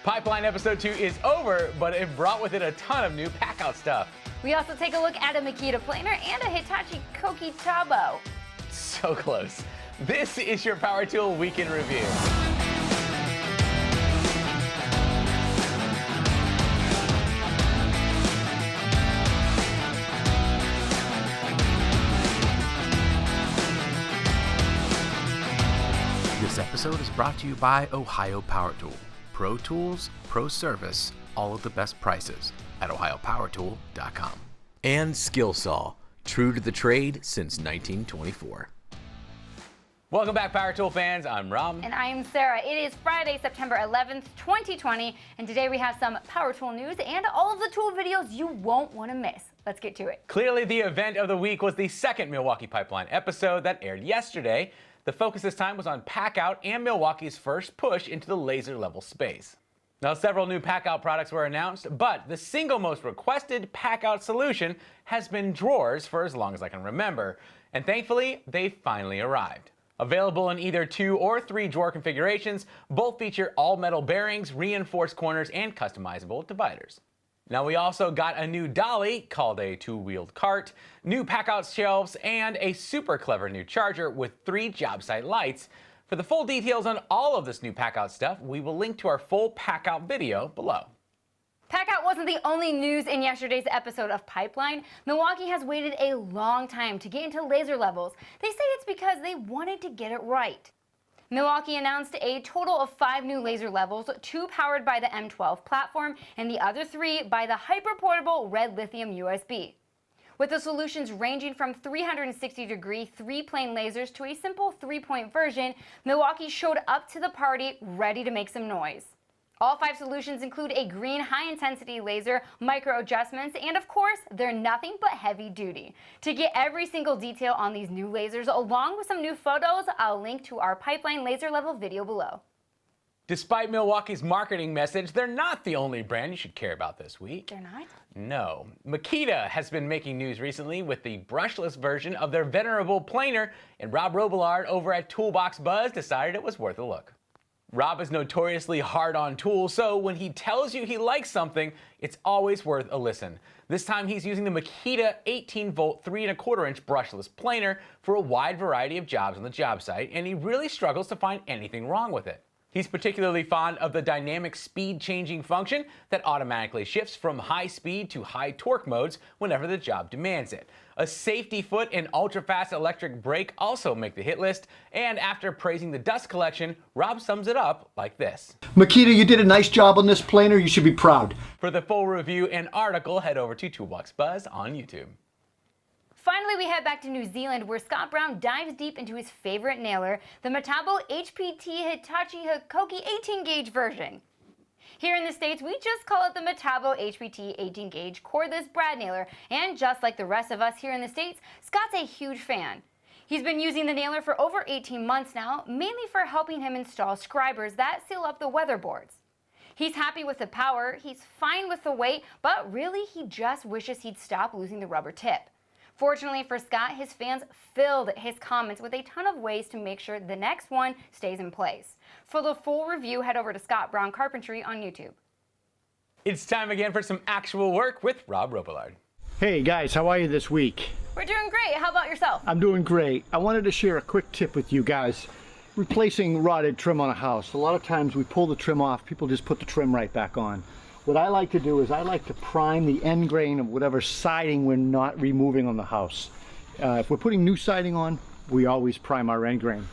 Pipeline Episode 2 is over, but it brought with it a ton of new pack-out stuff. We also take a look at a Makita planer and a Hitachi Koki Tabo. So close. This is your Power Tool Week in Review. This episode is brought to you by Ohio Power Tool. Pro tools, pro service, all at the best prices at ohiopowertool.com. And Skillsaw, true to the trade since 1924. Welcome back, Power Tool fans. I'm Rob. And I'm Sarah. It is Friday, September 11th, 2020, and today we have some Power Tool news and all of the tool videos you won't want to miss. Let's get to it. Clearly, the event of the week was the second Milwaukee Pipeline episode that aired yesterday. The focus this time was on Pack-Out and Milwaukee's first push into the laser level space. Now, several new Pack-Out products were announced, but the single most requested Pack-Out solution has been drawers for as long as I can remember. And thankfully, they finally arrived. Available in either 2 or 3 drawer configurations, both feature all-metal bearings, reinforced corners, and customizable dividers. Now, we also got a new dolly called a 2-wheeled cart, new Pack-Out shelves, and a super clever new charger with 3 job site lights. For the full details on all of this new Pack-Out stuff, we will link to our full Pack-Out video below. Pack-Out wasn't the only news in yesterday's episode of Pipeline. Milwaukee has waited a long time to get into laser levels. They say it's because they wanted to get it right. Milwaukee announced a total of 5 new laser levels, 2 powered by the M12 platform and the other 3 by the hyper-portable red lithium USB. With the solutions ranging from 360-degree 3-plane lasers to a simple 3-point version, Milwaukee showed up to the party ready to make some noise. All 5 solutions include a green high-intensity laser, micro adjustments, and of course, they're nothing but heavy duty. To get every single detail on these new lasers, along with some new photos, I'll link to our Pipeline laser level video below. Despite Milwaukee's marketing message, they're not the only brand you should care about this week. They're not? No. Makita has been making news recently with the brushless version of their venerable planer, and Rob Robillard over at Toolbox Buzz decided it was worth a look. Rob is notoriously hard on tools, so when he tells you he likes something, it's always worth a listen. This time he's using the Makita 18-volt 3¼ brushless planer for a wide variety of jobs on the job site, and he really struggles to find anything wrong with it. He's particularly fond of the dynamic speed changing function that automatically shifts from high speed to high torque modes whenever the job demands it. A safety foot and ultra-fast electric brake also make the hit list, and after praising the dust collection, Rob sums it up like this. Makita, you did a nice job on this planer. You should be proud. For the full review and article, head over to Toolbox Buzz on YouTube. Finally, we head back to New Zealand, where Scott Brown dives deep into his favorite nailer, the Metabo HPT Hitachi Hikoki 18-gauge version. Here in the States, we just call it the Metabo HPT 18-gauge cordless brad nailer, and just like the rest of us here in the States, Scott's a huge fan. He's been using the nailer for over 18 months now, mainly for helping him install scribers that seal up the weatherboards. He's happy with the power, he's fine with the weight, but really he just wishes he'd stop losing the rubber tip. Fortunately for Scott, his fans filled his comments with a ton of ways to make sure the next one stays in place. For the full review, head over to Scott Brown Carpentry on YouTube. It's time again for some actual work with Rob Robillard. Hey guys, how are you this week? We're doing great. How about yourself? I'm doing great. I wanted to share a quick tip with you guys. Replacing rotted trim on a house. A lot of times we pull the trim off, people just put the trim right back on. What I like to do is I like to prime the end grain of whatever siding we're not removing on the house. If we're putting new siding on, we always prime our end grain.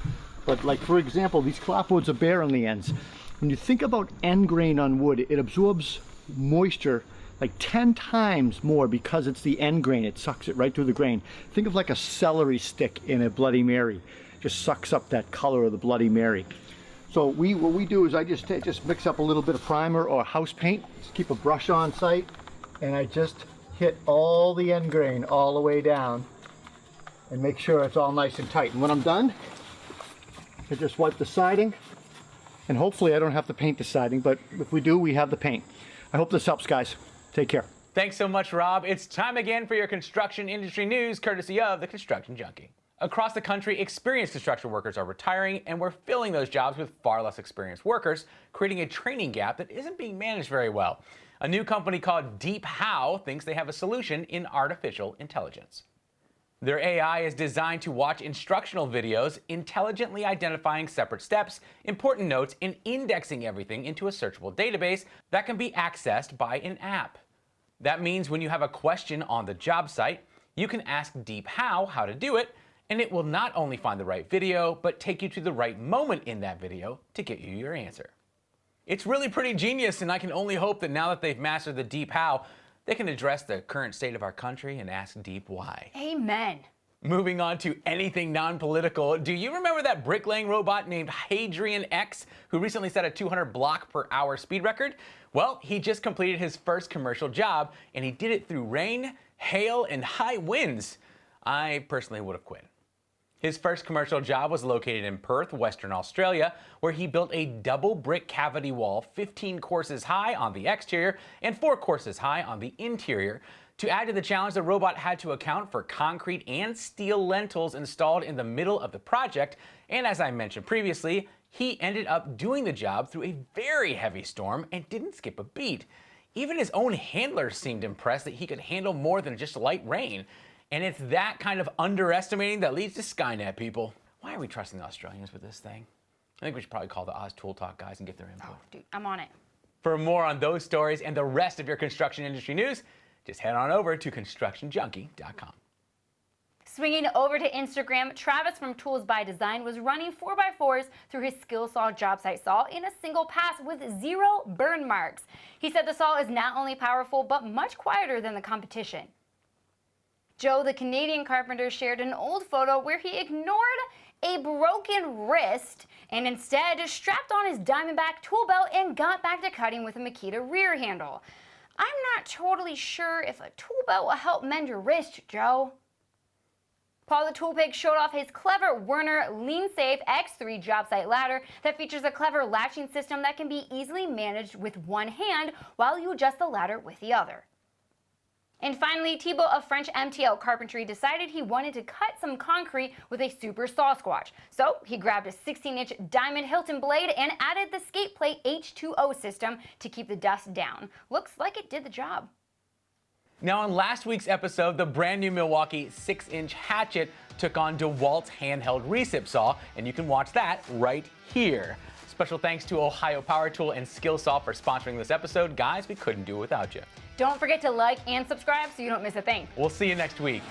But like for example, these clapboards are bare on the ends. When you think about end grain on wood, it absorbs moisture like 10 times more because it's the end grain. It sucks it right through the grain. Think of like a celery stick in a Bloody Mary. Just sucks up that color of the Bloody Mary. So what we do is I just mix up a little bit of primer or house paint. Just keep a brush on site, and I just hit all the end grain all the way down and make sure it's all nice and tight. And when I'm done, I just wipe the siding, and hopefully I don't have to paint the siding, but if we do, we have the paint. I hope this helps, guys. Take care. Thanks so much, Rob. It's time again for your construction industry news, courtesy of the Construction Junkie. Across the country, experienced construction workers are retiring, and we're filling those jobs with far less experienced workers, creating a training gap that isn't being managed very well. A new company called DeepHow thinks they have a solution in artificial intelligence. Their AI is designed to watch instructional videos, intelligently identifying separate steps, important notes, and indexing everything into a searchable database that can be accessed by an app. That means when you have a question on the job site, you can ask DeepHow how to do it, and it will not only find the right video, but take you to the right moment in that video to get you your answer. It's really pretty genius, and I can only hope that now that they've mastered the DeepHow, they can address the current state of our country and ask Deep why. Amen. Moving on to anything non-political, do you remember that bricklaying robot named Hadrian X who recently set a 200 block per hour speed record? Well, he just completed his first commercial job, and he did it through rain, hail, and high winds. I personally would have quit. His first commercial job was located in Perth, Western Australia, where he built a double brick cavity wall 15 courses high on the exterior and 4 courses high on the interior. To add to the challenge, the robot had to account for concrete and steel lintels installed in the middle of the project, and as I mentioned previously, he ended up doing the job through a very heavy storm and didn't skip a beat. Even his own handlers seemed impressed that he could handle more than just light rain. And it's that kind of underestimating that leads to Skynet, people. Why are we trusting the Australians with this thing? I think we should probably call the Oz Tool Talk guys and get their input. Oh, dude, I'm on it. For more on those stories and the rest of your construction industry news, just head on over to constructionjunkie.com. Swinging over to Instagram, Travis from Tools by Design was running 4x4s through his SkillSaw job site saw in a single pass with 0 burn marks. He said the saw is not only powerful, but much quieter than the competition. Joe, the Canadian carpenter, shared an old photo where he ignored a broken wrist and instead strapped on his Diamondback tool belt and got back to cutting with a Makita rear handle. I'm not totally sure if a tool belt will help mend your wrist, Joe. Paul the Tool Pig showed off his clever Werner LeanSafe X3 job site ladder that features a clever latching system that can be easily managed with one hand while you adjust the ladder with the other. And finally, Thibault of French MTL Carpentry decided he wanted to cut some concrete with a super saw squatch. So he grabbed a 16-inch diamond Hilton blade and added the skate plate H2O system to keep the dust down. Looks like it did the job. Now, in last week's episode, the brand new Milwaukee 6-inch hatchet took on DeWalt's handheld recip saw, and you can watch that right here. Special thanks to Ohio Power Tool and SkillSaw for sponsoring this episode. Guys, we couldn't do it without you. Don't forget to like and subscribe so you don't miss a thing. We'll see you next week.